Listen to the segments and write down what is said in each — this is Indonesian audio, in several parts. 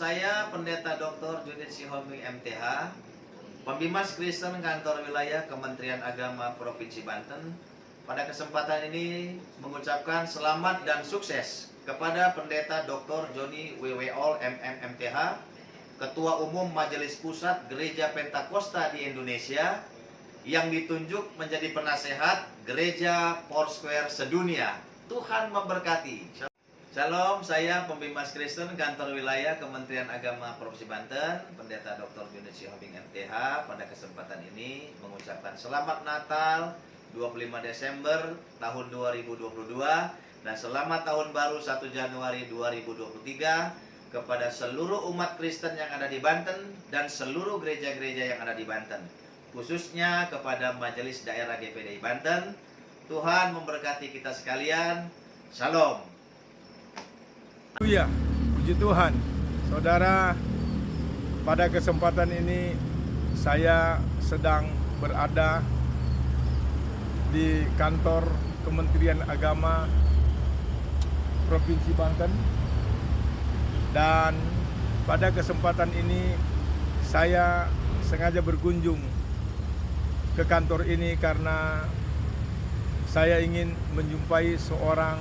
saya Pendeta Dr. Junit Sihombing MTH, Pembimas Kristen Kantor Wilayah Kementerian Agama Provinsi Banten. Pada kesempatan ini mengucapkan selamat dan sukses kepada Pendeta Dr. Joni W.W. MMMTH, Ketua Umum Majelis Pusat Gereja Pentakosta di Indonesia, yang ditunjuk menjadi penasehat Gereja Foursquare sedunia. Tuhan memberkati. Shalom, saya Pembimas Kristen Kantor Wilayah Kementerian Agama Provinsi Banten, Pendeta Dr. Junit Sihombing MTH. Pada kesempatan ini mengucapkan selamat Natal 25 Desember tahun 2022 dan selamat tahun baru 1 Januari 2023 kepada seluruh umat Kristen yang ada di Banten dan seluruh gereja-gereja yang ada di Banten, khususnya kepada Majelis Daerah GPDI Banten. Tuhan memberkati kita sekalian. Shalom. Haleluya, puji Tuhan. Saudara, pada kesempatan ini saya sedang berada di kantor Kementerian Agama Provinsi Banten, dan pada kesempatan ini saya sengaja berkunjung ke kantor ini karena saya ingin menjumpai seorang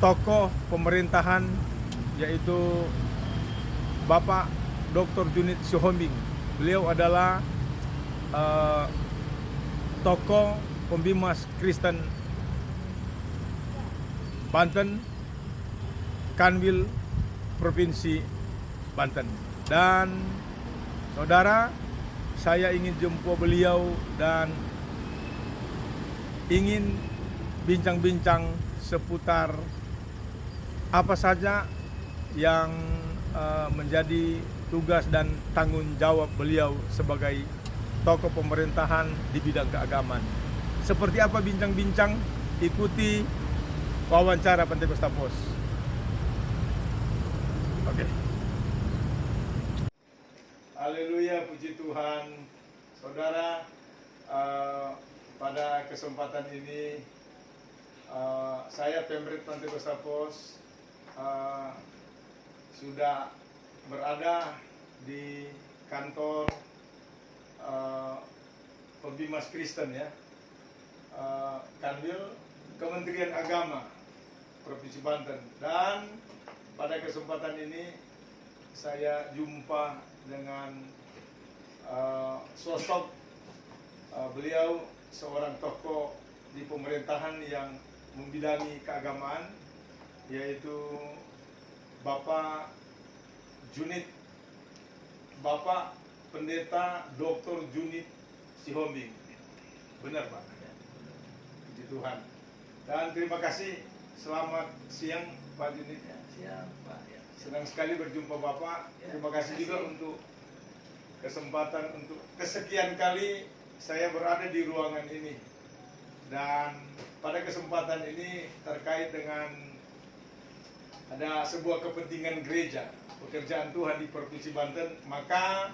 tokoh pemerintahan, yaitu Bapak Dr. Junit Sihombing. Beliau adalah tokoh pembimas Kristen Banten, Kanwil Provinsi Banten. Dan saudara, saya ingin jumpa beliau dan ingin bincang-bincang seputar apa saja yang menjadi tugas dan tanggung jawab beliau sebagai tokoh pemerintahan di bidang keagamaan. Seperti apa bincang-bincang? Ikuti wawancara Pentakosta Pos. Oke. Haleluya, puji Tuhan. Saudara, pada kesempatan ini saya Pemret Pentakosta Pos sudah berada di kantor Pembimas Kristen, ya, Kanwil Kementerian Agama Provinsi Banten. Dan pada kesempatan ini saya jumpa dengan sosok beliau, seorang tokoh di pemerintahan yang membidangi keagamaan, yaitu Bapak Junit, Bapak Pendeta Dr. Junit Sihombing. Benar, Pak? Puji Tuhan. Dan terima kasih. Selamat siang, Pak Junit. Ya, siap, Pak. Ya. Senang sekali berjumpa Bapak. Ya, Terima kasih juga untuk kesempatan untuk kesekian kali saya berada di ruangan ini. Dan pada kesempatan ini terkait dengan ada sebuah kepentingan gereja, pekerjaan Tuhan di Provinsi Banten, maka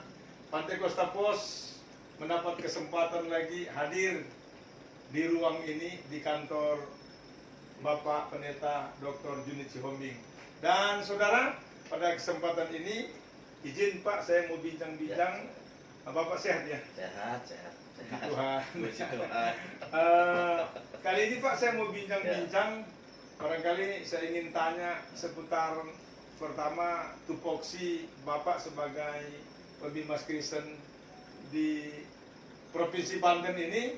Pentakosta Pos mendapat kesempatan lagi hadir di ruang ini di kantor Bapak Pendeta Dr. Junit Sihombing. Dan saudara, pada kesempatan ini izin Pak, saya mau bincang-bincang. Bapak sehat ya? Sehat. Tuhan. Puji Tuhan. Kali ini Pak, saya mau bincang-bincang. Barangkali saya ingin tanya seputar pertama tupoksi Bapak sebagai Pembimas Kristen di Provinsi Banten ini.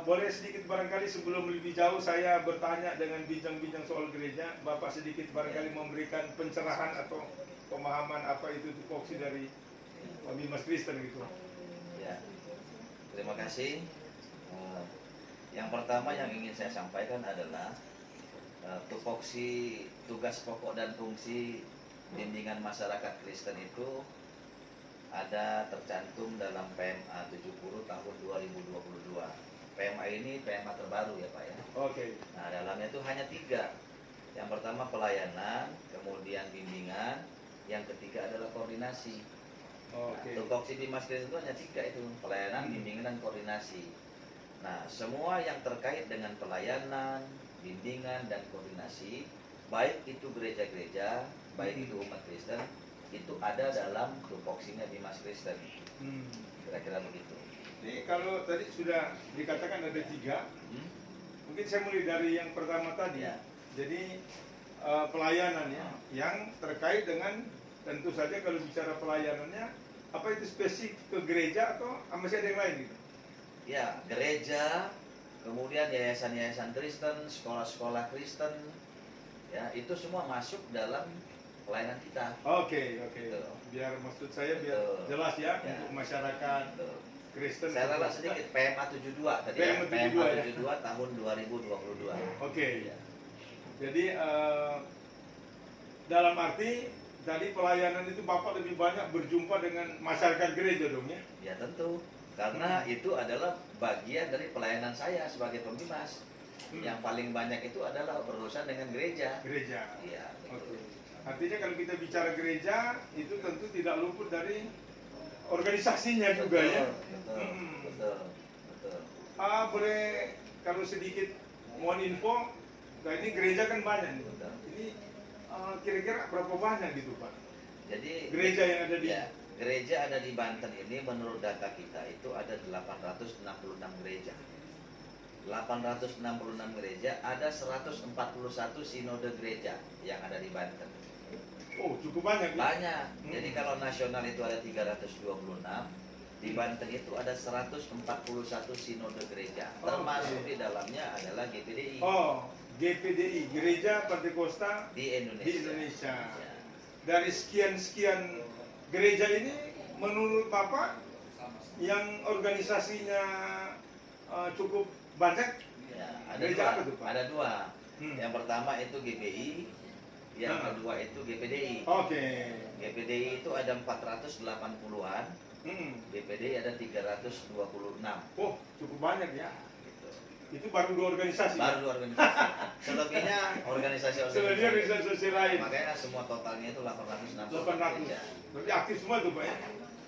Boleh sedikit barangkali sebelum lebih jauh saya bertanya dengan bincang-bincang soal gereja, Bapak sedikit barangkali memberikan pencerahan atau pemahaman apa itu tupoksi dari Pembimas Kristen gitu. Ya. Terima kasih. Yang pertama yang ingin saya sampaikan adalah tupoksi tugas pokok dan fungsi bimbingan masyarakat Kristen itu ada tercantum dalam PMA 70 tahun 2022. PMA ini PMA terbaru ya Pak ya. Oke. Nah, dalamnya itu hanya 3. Yang pertama pelayanan, kemudian bimbingan, yang ketiga adalah koordinasi. Oke. Tupoksi di Mas Kristen itu hanya 3 itu, pelayanan, bimbingan, dan koordinasi. Nah, semua yang terkait dengan pelayanan, bimbingan, dan koordinasi baik itu gereja-gereja, baik itu umat Kristen, itu ada dalam tupoksinya Bimas Kristen. Kira-kira begitu. Ini kalau tadi sudah dikatakan ada 3, mungkin saya mulai dari yang pertama tadi. Ya. Jadi pelayanannya yang terkait dengan, tentu saja kalau bicara pelayanannya, apa itu spesifik ke gereja atau masih ada yang lain gitu? Ya, gereja, kemudian yayasan-yayasan Kristen, sekolah-sekolah Kristen, ya itu semua masuk dalam pelayanan kita. Oke. Betul. Biar maksud saya biar Betul. jelas ya, Ya. untuk masyarakat Betul. Kristen. Saya ralat sedikit PMA 72 tadi ya. PMA 72 tahun 2022. Oke. Ya. Jadi dalam arti tadi pelayanan itu Bapak lebih banyak berjumpa dengan masyarakat gereja dong ya? Ya tentu, karena itu adalah bagian dari pelayanan saya sebagai pembimas. Yang paling banyak itu adalah berurusan dengan gereja. Gereja. Iya, Oke. betul. Artinya kalau kita bicara gereja itu tentu tidak luput dari organisasinya juga ya. Betul, betul, betul. Boleh kalau sedikit mohon info. Nah ini gereja kan banyak nih. Betul. Ini kira-kira berapa banyak gitu Pak? Jadi Gereja yang ada di ya, gereja ada di Banten ini menurut data kita itu ada 866 gereja. 866 gereja, ada 141 sinode gereja yang ada di Banten. Oh cukup banyak ya? Banyak. Jadi kalau nasional itu ada 326, di Banten itu ada 141 sinode gereja. Termasuk di dalamnya adalah GPDI. Oh, GPDI, Gereja Pantekosta Di Indonesia. di Indonesia. Ya. Dari sekian-sekian gereja ini, menurut Bapak, yang organisasinya cukup banyak, Ya, ada gereja dua. apa tuh, Pak? Ada dua. Hmm. Yang pertama itu GPI, yang kedua itu GPDI. Oke. GPDI itu ada 480-an, GPDI ada 326. Oh, cukup banyak ya. Gitu. Itu baru 2 organisasi. Baru dua organisasi. Selebihnya organisasi-organisasi. Selebihnya organisasi lain. Makanya semua totalnya itu 860. 800. gereja. Berarti aktif semua tuh Pak ya?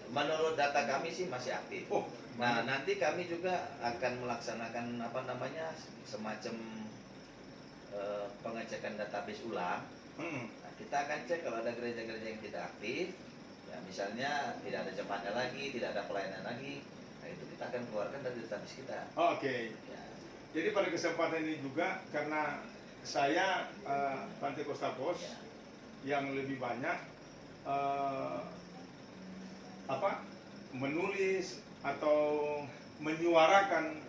Menurut data kami sih masih aktif. Oh, Nah, nanti kami juga akan melaksanakan semacam pengecekan database ulang. Nah, kita akan cek kalau ada gereja-gereja yang tidak aktif, ya misalnya tidak ada jemaatnya lagi, tidak ada pelayanan lagi, nah itu kita akan keluarkan dari database kita. Oke. Ya, Jadi pada kesempatan ini juga karena saya Pantekosta Pos ya, yang lebih banyak menulis atau menyuarakan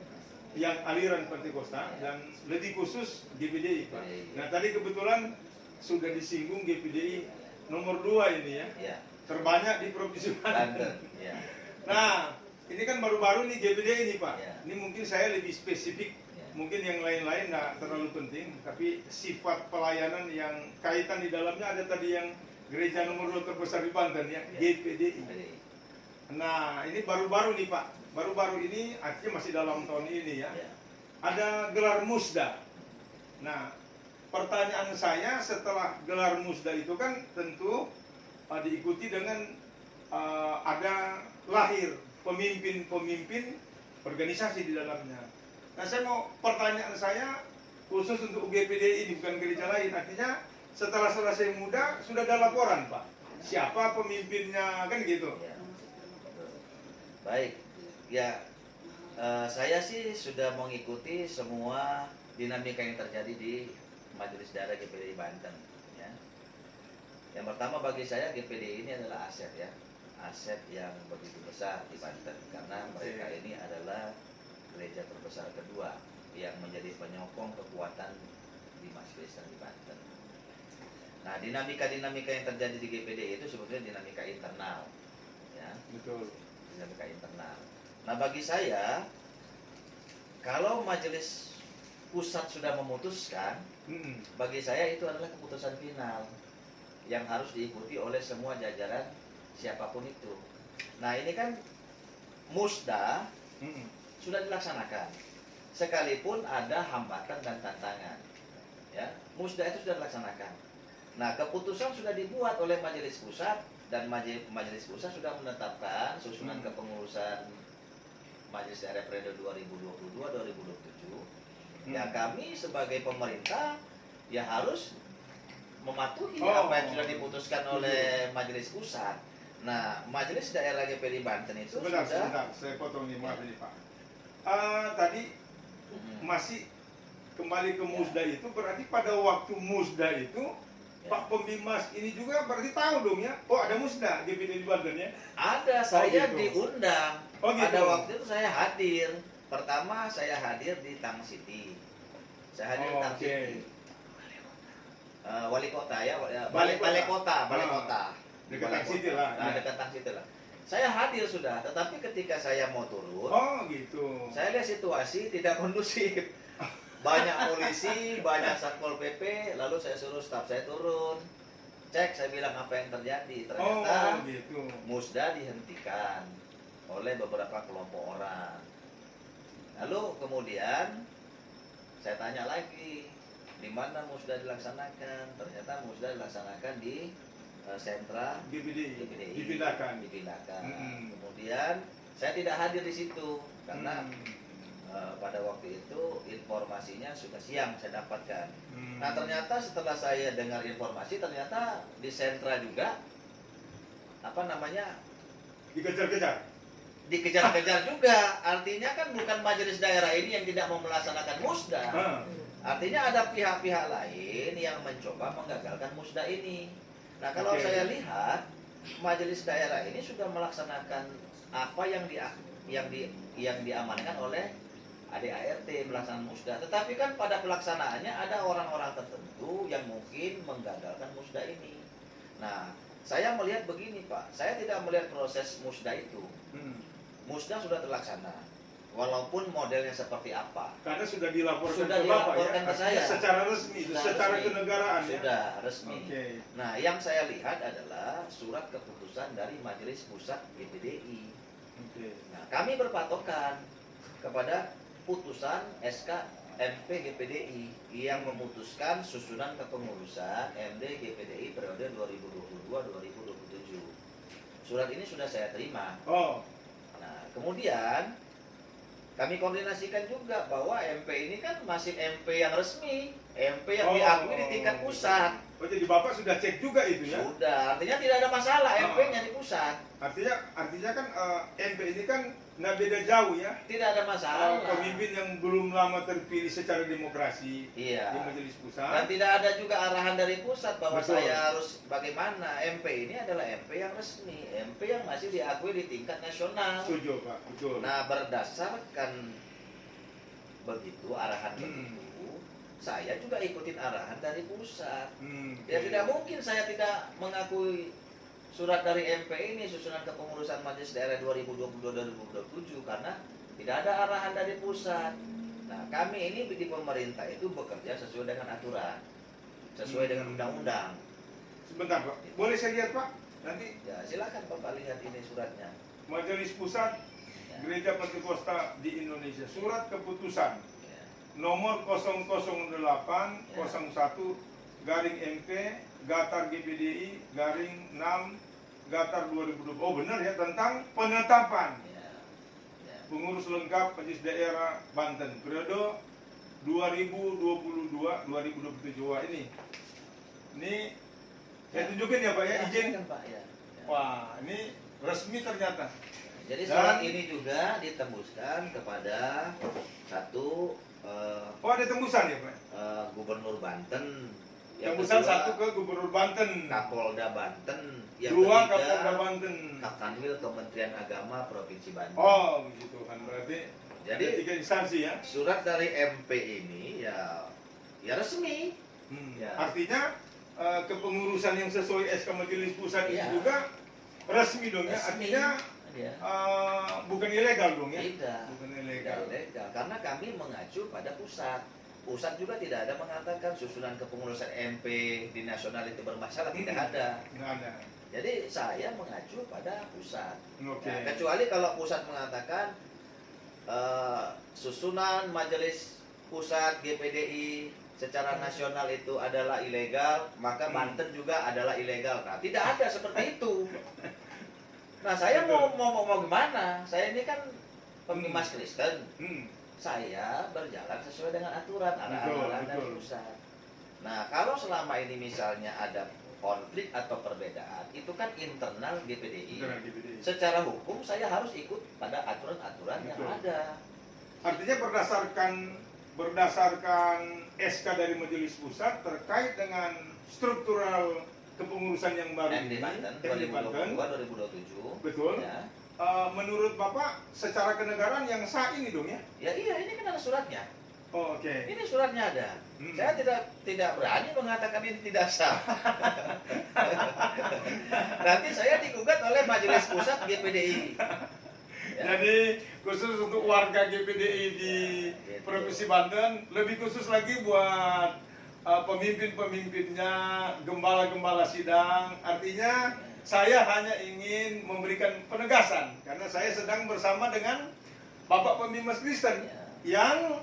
yang aliran Pantekosta dan lebih khusus GPDI Pak. Nah tadi kebetulan sudah disinggung GPDI nomor 2 ini ya, ya, terbanyak di Provinsi Banten. Banten, ya, Nah ini kan baru-baru nih GPDI ini Pak. Ya. Ini mungkin saya lebih spesifik. ya, Mungkin yang lain-lain nggak terlalu penting, tapi sifat pelayanan yang kaitan di dalamnya ada tadi yang gereja nomor 2 terbesar di Banten ya, GPDI. GPDI. Nah ini baru-baru nih Pak, baru-baru ini artinya masih dalam tahun ini ya, Ya, ada gelar musda. Nah pertanyaan saya setelah gelar musda itu kan tentu diikuti dengan ada lahir pemimpin-pemimpin organisasi di dalamnya. Nah saya mau pertanyaan saya khusus untuk GPDI ini bukan gereja lain, artinya setelah selesai muda sudah ada laporan Pak, siapa pemimpinnya kan gitu. ya. Baik, ya saya sih sudah mengikuti semua dinamika yang terjadi di Majelis Daerah GPDI Banten. Ya. Yang pertama bagi saya GPDI ini adalah aset ya, aset yang begitu besar di Banten karena mereka ini adalah gereja terbesar kedua yang menjadi penyokong kekuatan di Kristen di Banten. Nah, dinamika-dinamika yang terjadi di GPDI itu sebetulnya dinamika internal, ya. Betul. Dinamika internal. Nah, bagi saya, kalau majelis pusat sudah memutuskan, bagi saya itu adalah keputusan final yang harus diikuti oleh semua jajaran siapapun itu. Nah, ini kan musda sudah dilaksanakan, sekalipun ada hambatan dan tantangan. Ya, musda itu sudah dilaksanakan. Nah, keputusan sudah dibuat oleh majelis pusat dan majelis pusat sudah menetapkan susunan kepengurusan Majelis Daerah periode 2022-2027. Ya kami sebagai pemerintah ya harus mematuhi Oh. apa yang sudah diputuskan oleh majelis pusat. Nah, majelis daerah GPD Banten itu Sebentar, sudah saya potong nih, maaf ini Pak. Tadi Mm-mm. masih kembali ke Ya. musda itu, berarti pada waktu musda itu Ya. Pak Pembimas ini juga berarti tahu dong ya, oh ada musda GPD di Banten ya? Ada, saya gitu. diundang. Oh, gitu. Pada waktu itu saya hadir. Pertama saya hadir di Tang City. Saya hadir di Oh, Tang oke. City. Wali kota ya, Balai balai kota. kota, balai Ah, kota. Di dekat balai Tang City kota. lah, Nah, ya. dekat Tang City lah. Saya hadir sudah, tetapi ketika saya mau turun, Oh gitu. saya lihat situasi tidak kondusif. Banyak polisi, banyak satpol PP, lalu saya suruh staf saya turun. Cek, saya bilang apa yang terjadi. Ternyata Oh gitu. musda dihentikan oleh beberapa kelompok orang. Lalu kemudian saya tanya lagi, di mana musda dilaksanakan? Ternyata musda dilaksanakan di sentra GPD GPDI. dipindahkan. Dipindahkan. Mm-mm. Kemudian saya tidak hadir di situ karena Hmm. pada waktu itu informasinya sudah siang saya dapatkan. Hmm. Nah ternyata setelah saya dengar informasi, ternyata di sentra juga apa namanya Dikejar-kejar. dikejar-kejar juga. Artinya kan bukan majelis daerah ini yang tidak mau melaksanakan musda. Ah. Artinya ada pihak-pihak lain yang mencoba menggagalkan musda ini. Nah kalau Oke. saya lihat majelis daerah ini sudah melaksanakan apa yang diamankan oleh ADART melaksanakan musda. Tetapi kan pada pelaksanaannya ada orang-orang tertentu yang mungkin menggagalkan musda ini. Nah saya melihat begini Pak, saya tidak melihat proses musda itu. Hmm. Musda sudah terlaksana, walaupun modelnya seperti apa. Karena sudah dilaporkan Sudah ke Bapak dilaporkan ya. ke saya. Secara resmi, Sudah secara resmi. kenegaraan ya. Sudah resmi. Oke. Nah, yang saya lihat adalah surat keputusan dari Majelis Pusat GPDI. Oke. Nah, kami berpatokan kepada putusan SK MP GPDI yang memutuskan susunan kepengurusan MD GPDI periode 2022-2027. Surat ini sudah saya terima. Oh, Nah, kemudian kami koordinasikan juga bahwa MP ini kan masih MP yang resmi, MP yang diakui di tingkat pusat. Oh, jadi Bapak sudah cek juga itu ya? Sudah, artinya tidak ada masalah MP-nya di pusat. Artinya kan MP ini kan nggak beda jauh ya. Tidak ada masalah. Pemimpin yang belum lama terpilih secara demokrasi di Iya. Majelis Dan Pusat. tidak ada juga arahan dari pusat bahwa Betul. saya harus bagaimana. MP ini adalah MP yang resmi, MP yang masih diakui di tingkat nasional. Setuju Pak, betul. Nah, berdasarkan begitu arahan Hmm. begitu, saya juga ikutin arahan dari pusat. Ya oke. tidak mungkin saya tidak mengakui surat dari MP ini susunan kepengurusan Majelis Daerah 2022-2027 karena tidak ada arahan dari pusat. Nah, kami ini di pemerintah itu bekerja sesuai dengan aturan, sesuai dengan undang-undang. Sebentar Pak, boleh saya lihat Pak? Nanti Ya, silakan Bapak lihat ini suratnya. Majelis Pusat Ya, Gereja Pentakosta di Indonesia, surat keputusan ya. nomor 00801 garing MP Gatar GPDI garing 6 Gatar 2020. Oh benar ya, tentang penetapan Ya, ya. pengurus lengkap Majelis Daerah Banten periode 2022-2027. Wah, ini saya tunjukin ya Pak ya, izin. silakan, Pak, ya. Ya. Wah, ini resmi ternyata. Jadi Dan- surat ini juga ditembuskan kepada satu Oh, ada tembusan ya Pak? Gubernur Banten, Tembusan kedua, satu ke Gubernur Banten, Kapolda Banten, yang dua ketiga Kapolda Banten. Kakanwil Kementerian Agama Provinsi Banten. Oh, begitu kan, berarti ada Jadi 3 instansi ya. surat dari MP ini ya resmi. Ya. Artinya kepengurusan yang sesuai SK Majelis Pusat Iya. itu juga resmi dong ya. Resmi. Artinya Ya. bukan ilegal dong ya. Tidak. Bukan Tidak ilegal. ilegal karena kami mengacu pada pusat. Pusat juga tidak ada mengatakan susunan kepengurusan MP di nasional itu bermasalah, tidak ada. Nggak ada. Jadi saya mengacu pada pusat. Oke. Ya, kecuali kalau pusat mengatakan susunan majelis pusat GPDI secara nasional itu adalah ilegal, maka Banten juga adalah ilegal. Nah, tidak ada seperti itu. Nah, saya mau gimana? Saya ini kan pemimas Kristen. Hmm. Saya berjalan sesuai dengan aturan arahan dari Betul. pusat. Nah, kalau selama ini misalnya ada konflik atau perbedaan, itu kan internal GPDI. Internal GPDI. Secara hukum saya harus ikut pada aturan-aturan yang Betul. ada. Artinya berdasarkan SK dari Majelis Pusat terkait dengan struktural kepengurusan yang baru MD ini, Banten MD Banten, 2022-2027. betul. Ya. Menurut Bapak secara kenegaraan yang sah ini dong ya? Ya iya, ini kan ada suratnya. Oh, oke. Ini suratnya ada. Hmm. Saya tidak berani mengatakan ini tidak sah. Nanti saya digugat oleh Majelis Pusat GPDI. Ya. Jadi khusus untuk warga GPDI di Provinsi Banten, lebih khusus lagi buat pemimpin-pemimpinnya, gembala-gembala sidang. Artinya saya hanya ingin memberikan penegasan karena saya sedang bersama dengan Bapak Pembimbas Kristen yang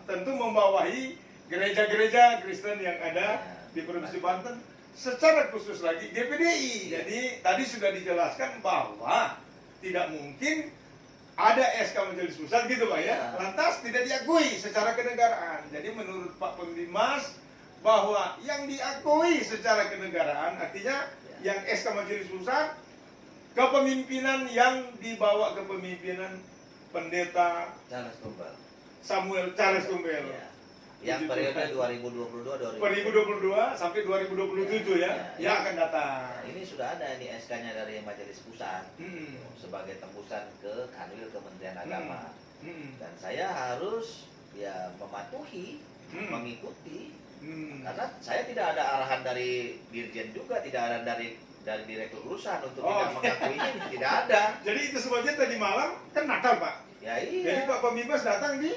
tentu membawahi gereja-gereja Kristen yang ada di Provinsi Banten, secara khusus lagi GPDI. Jadi tadi sudah dijelaskan bahwa tidak mungkin ada SK Majelis Pusat gitu Pak ya, lantas tidak diakui secara kenegaraan. Jadi menurut Pak Pembimbas bahwa yang diakui secara kenegaraan artinya yang SK Majelis Pusat, kepemimpinan yang dibawa kepemimpinan Pendeta Charles Tumbal. Samuel Charles Tumbel. Ya. Yang periode 2022-2027. 2022 sampai 2027 ya, yang akan datang. Nah, ini sudah ada ini SK-nya dari Majelis Pusat Hmm. sebagai tembusan ke Kanwil Kementerian Agama. Hmm. Dan saya harus ya mematuhi, Hmm. mengikuti. Hmm. Karena saya tidak ada arahan dari Dirjen juga, tidak ada dari Direktur Urusan untuk Oh, tidak mengakui ini, tidak ada. Jadi itu sebabnya tadi malam kan Natal Pak. Ya Jadi iya. Pak Pembimbas datang di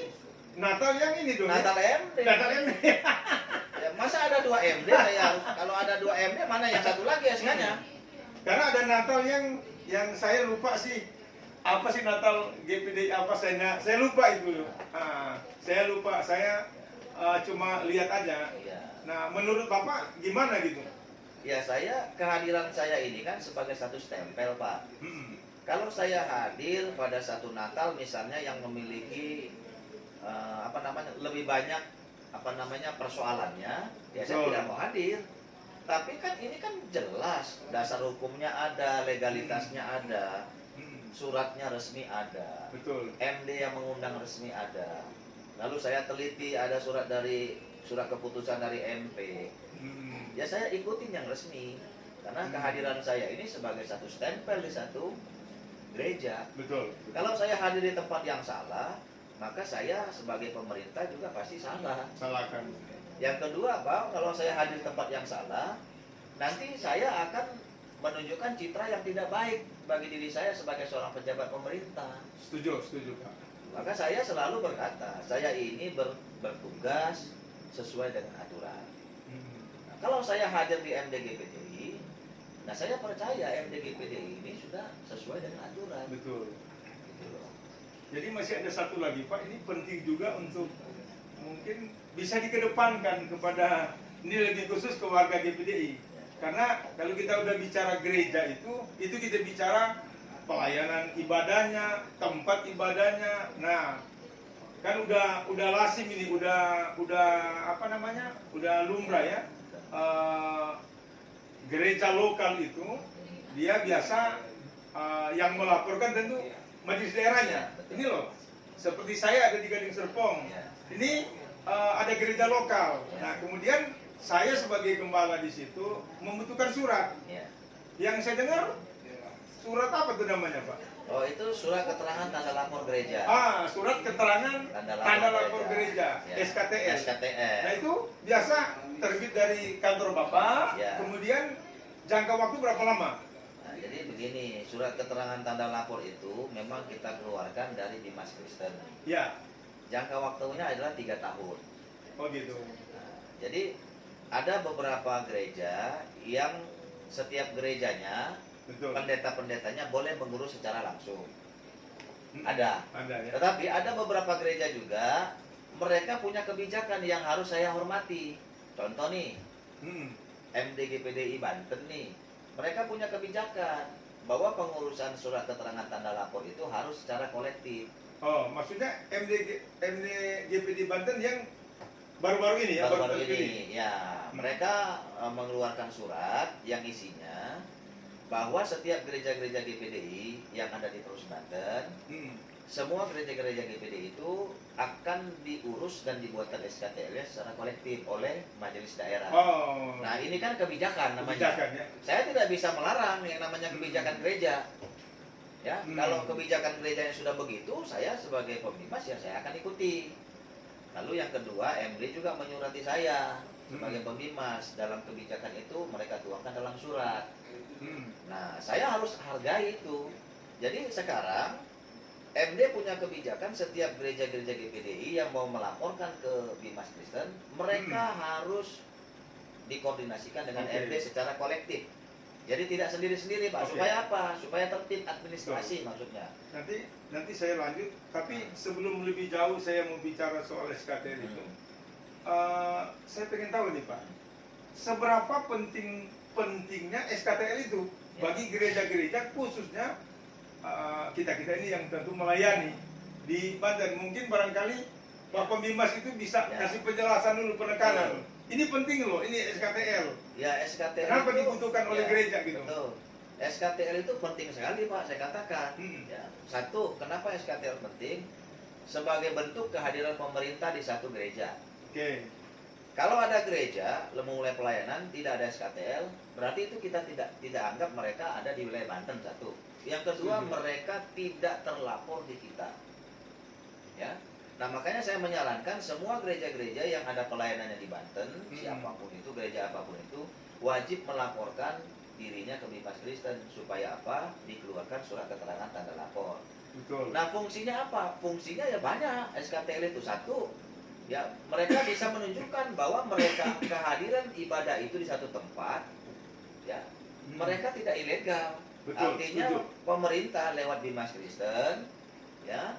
Natal yang ini dong. Natal ya? MD. Natal ini. Ya, masa ada 2 MD saya harus, kalau ada 2 MD mana yang satu lagi SK-nya? Karena ada Natal yang saya lupa sih. Apa sih Natal GPDI apa saya lupa itu. Saya lupa, saya cuma lihat aja. Iya. Nah, menurut Bapak gimana gitu? Ya kehadiran saya ini kan sebagai satu stempel Pak. Hmm. Kalau saya hadir pada satu Natal misalnya yang memiliki lebih banyak persoalannya, ya saya Betul. tidak mau hadir. Tapi kan ini kan jelas dasar hukumnya ada, legalitasnya ada, Hmm. suratnya resmi ada, Betul. MD yang mengundang resmi ada. Lalu saya teliti ada surat keputusan dari MP. Hmm. Ya saya ikutin yang resmi karena kehadiran saya ini sebagai satu stempel di satu gereja. Betul. Kalau saya hadir di tempat yang salah, maka saya sebagai pemerintah juga pasti salah. Salahkan. Yang kedua, Pak, kalau saya hadir di tempat yang salah, nanti saya akan menunjukkan citra yang tidak baik bagi diri saya sebagai seorang pejabat pemerintah. Setuju Pak. Maka saya selalu berkata, saya ini bertugas sesuai dengan aturan. Hmm. Nah, kalau saya hadir di MDGPDI, nah saya percaya MDGPDI ini sudah sesuai dengan aturan. Betul. Gitu loh. Jadi masih ada satu lagi Pak, ini penting juga untuk mungkin bisa dikedepankan kepada ini lebih khusus ke warga GPDI. Karena kalau kita udah bicara gereja itu kita bicara pelayanan ibadahnya, tempat ibadahnya. Nah, kan udah lazim ini, udah udah lumrah ya. Gereja lokal itu dia biasa yang melaporkan tentu majelis daerahnya. Ini loh, seperti saya ada di Gading Serpong. Ini ada gereja lokal. Nah, kemudian saya sebagai gembala di situ membutuhkan surat. Ya. Yang saya dengar surat apa tuh namanya, Pak? Oh, itu surat keterangan tanda lapor gereja. Surat keterangan tanda lapor gereja, Ya. SKTS. SKTS. Nah, itu biasa terbit dari kantor Bapak, Ya. kemudian jangka waktu berapa lama? Nah, jadi begini, surat keterangan tanda lapor itu memang kita keluarkan dari Dimas Kristen. Ya. Jangka waktunya adalah 3 tahun. Oh gitu. Nah, jadi ada beberapa gereja yang setiap gerejanya Betul. pendeta-pendetanya boleh mengurus secara langsung. Hmm. Ada. Ada ya. Tetapi ada beberapa gereja juga mereka punya kebijakan yang harus saya hormati. Contoh nih, Hmm. MDGPDI Banten nih, mereka punya kebijakan bahwa pengurusan surat keterangan tanda lapor itu harus secara kolektif. Oh, maksudnya MDGPD Banten yang baru-baru ini ya, baru-baru terpilih. ini ya mereka mengeluarkan surat yang isinya bahwa setiap gereja-gereja GPDI yang ada di Provinsi Banten, semua gereja-gereja GPDI itu akan diurus dan dibuatkan SKTL secara kolektif oleh majelis daerah. Oh. Nah ini kan kebijakan namanya. Kebijakan, ya. Saya tidak bisa melarang yang namanya kebijakan gereja. Ya, kalau kebijakan gerejanya sudah begitu, saya sebagai pembimas ya saya akan ikuti. Lalu yang kedua, MD juga menyurati saya sebagai pembimas. Dalam kebijakan itu mereka tuangkan dalam surat. Nah, saya harus hargai itu. Jadi sekarang MD punya kebijakan setiap gereja-gereja GPDI yang mau melaporkan ke Bimas Kristen, mereka harus dikoordinasikan dengan MD secara kolektif. Jadi tidak sendiri-sendiri, Pak. Supaya apa? Supaya tertib administrasi maksudnya. Nanti saya lanjut, tapi sebelum lebih jauh saya mau bicara soal SKTL itu. Saya pengen tahu nih, Pak. Seberapa pentingnya SKTL itu bagi gereja-gereja, khususnya kita-kita ini yang tentu melayani di Banten. Mungkin barangkali Pak Pembimas itu bisa kasih penjelasan dulu, penekanan. Ini penting loh, ini SKTL. Ya, SKTL kenapa itu dibutuhkan oleh gereja gitu? Betul. SKTL itu penting sekali, Pak, saya katakan. Ya. Satu, kenapa SKTL penting? Sebagai bentuk kehadiran pemerintah di satu gereja. Kalau ada gereja memulai pelayanan tidak ada SKTL, berarti itu kita tidak anggap mereka ada di wilayah Banten, satu. Yang kedua, mereka tidak terlapor di kita. Ya. Nah, makanya saya menyarankan semua gereja-gereja yang ada pelayanannya di Banten, siapapun itu, gereja apapun itu, wajib melaporkan dirinya ke Bimas Kristen. Supaya apa? Dikeluarkan surat keterangan tanda lapor. Betul. Nah, fungsinya apa? Fungsinya ya banyak. SKTL itu satu, ya mereka bisa menunjukkan bahwa mereka kehadiran ibadah itu di satu tempat, ya mereka tidak ilegal. Betul, Artinya pemerintah lewat Bimas Kristen, ya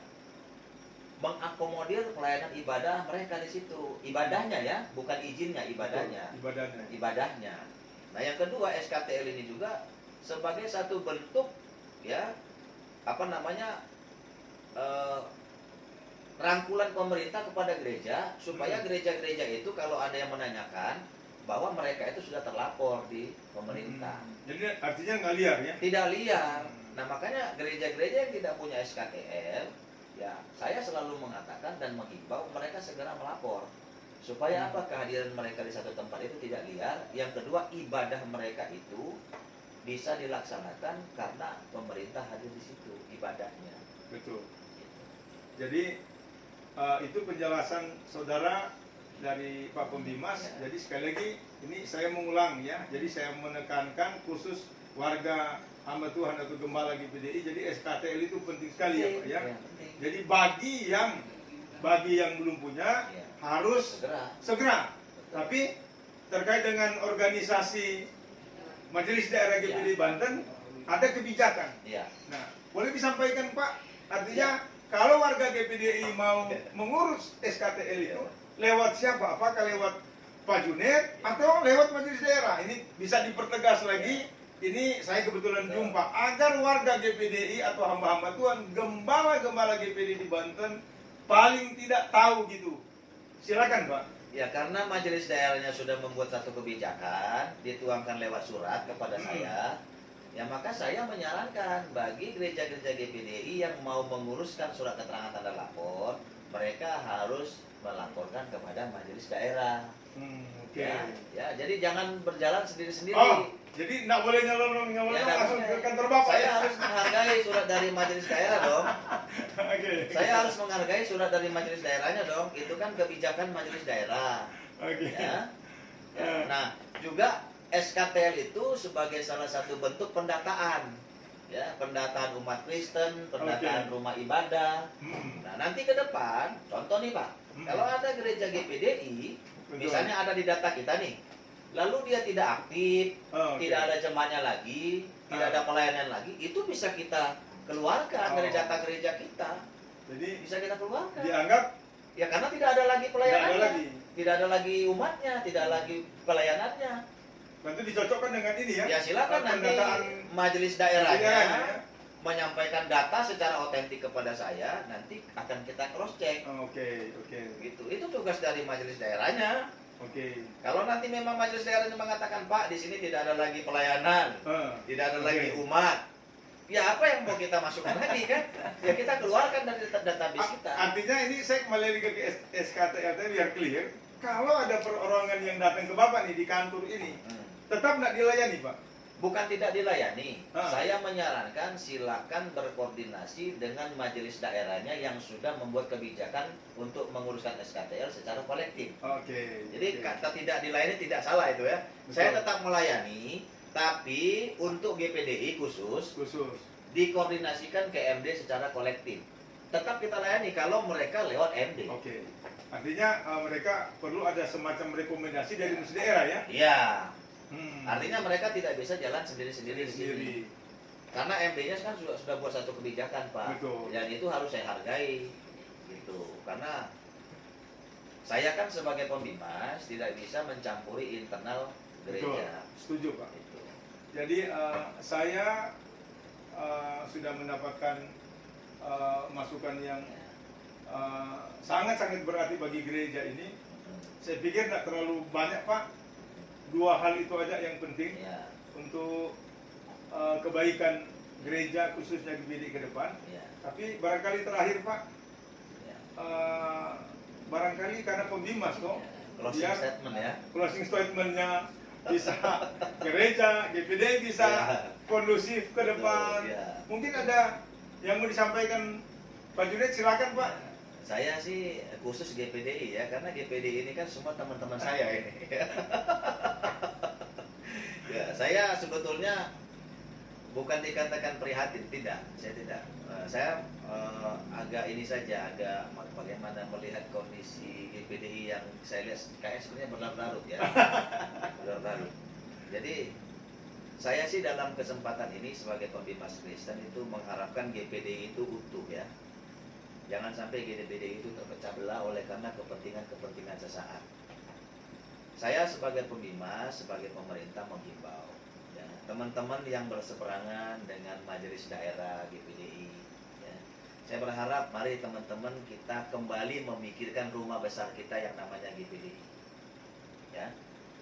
mengakomodir pelayanan ibadah mereka di situ. Ibadahnya ya, bukan izinnya, ibadahnya. Ibadahnya. Nah, yang kedua, SKTL ini juga sebagai satu bentuk ya apa namanya rangkulan pemerintah kepada gereja supaya gereja-gereja itu kalau ada yang menanyakan bahwa mereka itu sudah terlapor di pemerintah. Jadi artinya nggak liar ya? Tidak liar. Nah, makanya gereja-gereja yang tidak punya SKTL, ya saya selalu mengatakan dan menghimbau mereka segera melapor. Supaya apa? Kehadiran mereka di satu tempat itu tidak liar. Yang kedua, ibadah mereka itu bisa dilaksanakan karena pemerintah hadir di situ ibadahnya. Betul. Jadi itu penjelasan saudara dari Pak Pembimas. Jadi sekali lagi ini saya mengulang ya. Jadi saya menekankan khusus warga hamba Tuhan atau gembala GPDI. Jadi SKTL itu penting sekali ya Pak ya. Jadi bagi yang belum punya harus segera. Tapi terkait dengan organisasi Majelis Daerah GPDI Banten ada kebijakan. Nah, boleh disampaikan Pak? Artinya kalau warga GPDI mau mengurus SKTL itu lewat siapa? Apakah lewat Pak Junet atau lewat Majelis Daerah? Ini bisa dipertegas lagi. Ini saya kebetulan jumpa agar warga GPDI atau hamba-hamba Tuhan, gembala-gembala GPDI di Banten paling tidak tahu gitu. Silakan Pak. Ya, karena majelis daerahnya sudah membuat satu kebijakan, dituangkan lewat surat kepada saya, ya maka saya menyarankan bagi gereja-gereja GPDI yang mau menguruskan surat keterangan tanda lapor, mereka harus melaporkan kepada majelis daerah. Ya, jadi jangan berjalan sendiri-sendiri. Jadi nggak boleh nyalon langsung ke kantor Bapak. Saya harus menghargai surat dari majelis daerah dong. Saya harus menghargai surat dari majelis daerahnya dong. Itu kan kebijakan majelis daerah. Ya. Nah, juga SKTL itu sebagai salah satu bentuk pendataan. Ya, pendataan umat Kristen, pendataan rumah ibadah. Nah, nanti ke depan, contoh nih Pak, kalau ada gereja GPDI, misalnya ada di data kita nih, lalu dia tidak aktif, tidak ada jemaahnya lagi, tidak ada pelayanan lagi, itu bisa kita keluarkan dari data gereja kita. Jadi bisa kita keluarkan. Dianggap ya karena tidak ada lagi pelayanannya, tidak ada lagi umatnya, tidak lagi pelayanannya. Nanti dicocokkan dengan ini ya. Ya silakan nanti majelis daerahnya menyampaikan data secara otentik kepada saya, nanti akan kita cross check. Oke. Gitu. Itu tugas dari majelis daerahnya. Oke. Kalau nanti memang majelis daerahnya mengatakan, Pak, di sini tidak ada lagi pelayanan, tidak ada lagi umat, ya apa yang mau kita masukkan lagi kan? Ya kita keluarkan dari database kita. Artinya ini saya kembali lagi ke SKTRT biar clear. Kalau ada perorangan yang datang ke Bapak nih di kantor ini, tetap nggak dilayani, Pak? Bukan tidak dilayani, Ah. saya menyarankan silakan berkoordinasi dengan majelis daerahnya yang sudah membuat kebijakan untuk menguruskan SKTR secara kolektif. Oke. Jadi kata tidak dilayani tidak salah itu ya. Saya Betul. tetap melayani, tapi untuk GPDI khusus dikoordinasikan ke MD secara kolektif. Tetap kita layani kalau mereka lewat MD. Oke. Artinya mereka perlu ada semacam rekomendasi dari musik daerah ya? Iya. Artinya mereka tidak bisa jalan sendiri-sendiri di sini. Sendiri. Karena MD-nya kan sudah buat satu kebijakan, Pak. Betul. Dan itu harus saya hargai. Gitu. Karena saya kan sebagai pembimas tidak bisa mencampuri internal Betul. gereja. Setuju, Pak. Gitu. Jadi saya sudah mendapatkan masukan yang sangat-sangat berarti bagi gereja ini. Saya pikir tidak terlalu banyak, Pak. 2 hal itu aja yang penting Ya, untuk kebaikan gereja khususnya GPDI ke depan. ya, Tapi barangkali terakhir, Pak, ya. barangkali karena pembimas kok, Closing biar statement ya. closing statementnya bisa gereja GPDI bisa Ya. kondusif ke depan. Betul, ya. Mungkin ada yang mau disampaikan Pak Junaid, silakan, Pak. Saya sih khusus GPDI ya, karena GPDI ini kan semua teman-teman saya ini. Ya, saya sebetulnya bukan dikatakan prihatin, tidak, saya tidak. Saya agak ini saja, agak bagaimana melihat kondisi GPDI yang saya lihat kayak sebenarnya berlarut-larut ya, berlarut-larut. Jadi saya sih dalam kesempatan ini sebagai pembimas Kristen itu mengharapkan GPDI itu utuh ya. Jangan sampai GPDI itu terpecah belah oleh karena kepentingan sesaat. Saya sebagai pembimas, sebagai pemerintah menghimbau ya, teman-teman yang berseberangan dengan majelis daerah GPDI ya, saya berharap mari teman-teman kita kembali memikirkan rumah besar kita yang namanya GPDI ya.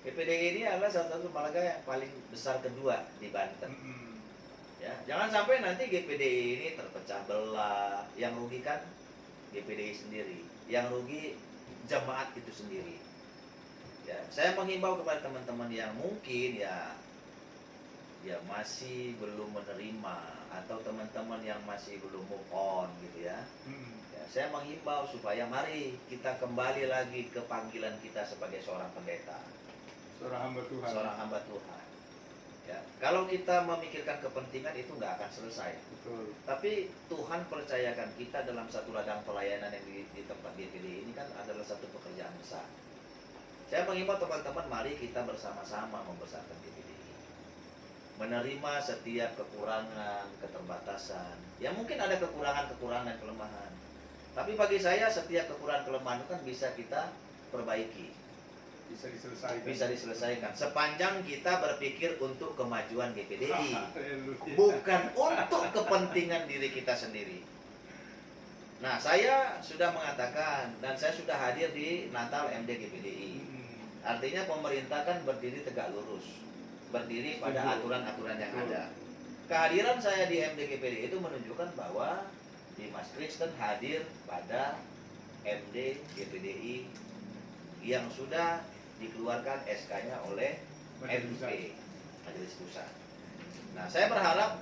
GPDI ini adalah salah satu lembaga yang paling besar kedua di Banten ya. Jangan sampai nanti GPDI ini terpecah belah, yang rugi kan GPDI sendiri, yang rugi jemaat itu sendiri ya. Saya menghimbau kepada teman-teman yang mungkin ya masih belum menerima, atau teman-teman yang masih belum move on gitu ya. Ya, saya menghimbau supaya mari kita kembali lagi ke panggilan kita sebagai seorang pendeta, Seorang hamba Tuhan. seorang hamba Tuhan ya. Kalau kita memikirkan kepentingan itu nggak akan selesai. Betul. Tapi Tuhan percayakan kita dalam satu ladang pelayanan yang di tempat GPDI ini kan adalah satu pekerjaan besar. Saya mengimbau teman-teman, mari kita bersama-sama membesarkan GPDI, menerima setiap kekurangan, keterbatasan. Ya mungkin ada kekurangan, kelemahan. Tapi bagi saya setiap kekurangan, kelemahan itu kan bisa kita perbaiki, Bisa diselesaikan. bisa diselesaikan sepanjang kita berpikir untuk kemajuan GPDI, Haleluya. bukan untuk kepentingan diri kita sendiri. Nah, saya sudah mengatakan dan saya sudah hadir di Natal MD GPDI. Artinya pemerintah kan berdiri tegak lurus, berdiri pada Setuju. aturan-aturan yang Betul. ada. Kehadiran saya di MD GPDI itu menunjukkan bahwa Dimas Kristen hadir pada MD GPDI yang sudah dikeluarkan SK-nya oleh Majelis Pusat. MP, Majelis Pusat. Nah, saya berharap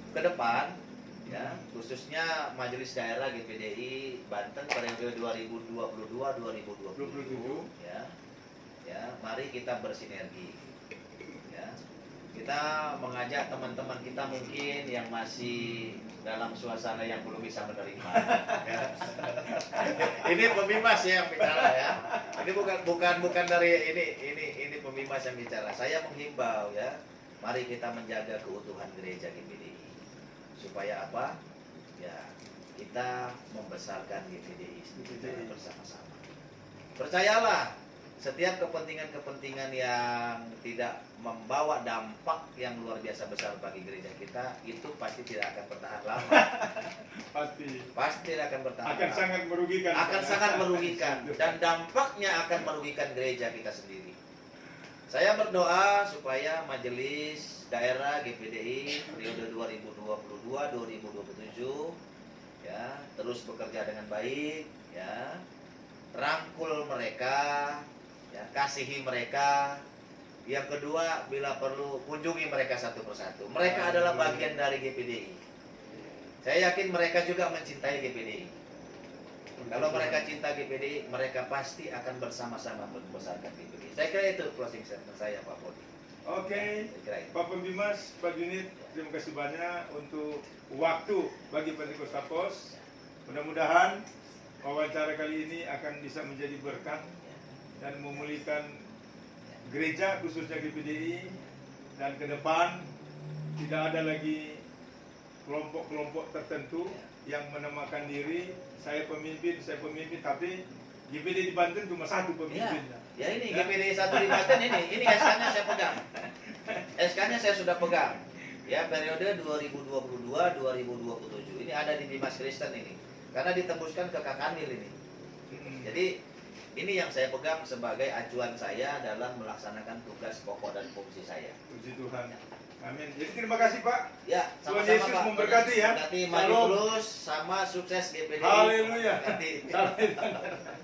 ke depan ya, khususnya Majelis Daerah GPDI Banten periode 2022-2027 ya. Ya, mari kita bersinergi. Ya. Kita mengajak teman-teman kita mungkin yang masih dalam suasana yang belum bisa menerima. Ya. Ini pembimas ya yang bicara ya. Ini bukan dari ini pembimas yang bicara. Saya menghimbau ya, mari kita menjaga keutuhan gereja GPDI. Supaya apa? Ya, kita membesarkan GPDI secara bersama-sama. Percayalah, setiap kepentingan-kepentingan yang tidak membawa dampak yang luar biasa besar bagi gereja kita itu pasti tidak akan bertahan lama. Pasti tidak akan bertahan akan lama. sangat merugikan. Akan sangat merugikan dan dampaknya akan merugikan gereja kita sendiri. Saya berdoa supaya majelis daerah GPDI periode 2022-2027 ya terus bekerja dengan baik ya, rangkul mereka ya, kasihi mereka. Yang kedua, bila perlu kunjungi mereka satu persatu. Mereka adalah bagian dari GPDI. Saya yakin mereka juga mencintai GPDI. Kalau mereka cinta GPDI, mereka pasti akan bersama-sama membesarkan GPDI. Saya kira itu closing statement saya, Pak Podi. Oke, Saya kira itu. Pak Pembimas, Pak Junit, terima kasih banyak untuk waktu bagi Pentakosta Pos. Mudah-mudahan wawancara kali ini akan bisa menjadi berkat dan memulihkan gereja khususnya GPDI, dan ke depan tidak ada lagi kelompok-kelompok tertentu yang menamakan diri saya pemimpin, tapi GPDI di Banten cuma satu pemimpinnya. Ya ini GPDI 1 di Banten ini SK-nya saya pegang. SK-nya saya sudah pegang. Ya, periode 2022-2027. Ini ada di Dimas Kristen ini. Karena ditembuskan ke Kak Kanil ini. Jadi ini yang saya pegang sebagai acuan saya dalam melaksanakan tugas pokok dan fungsi saya. Puji Tuhan. Amin. Jadi terima kasih Pak. Ya, Tuhan sama-sama Yesus Pak. memberkati ya. Berkati maju Shalom. terus sama sukses GPDI. Haleluya. Berkati. Sampai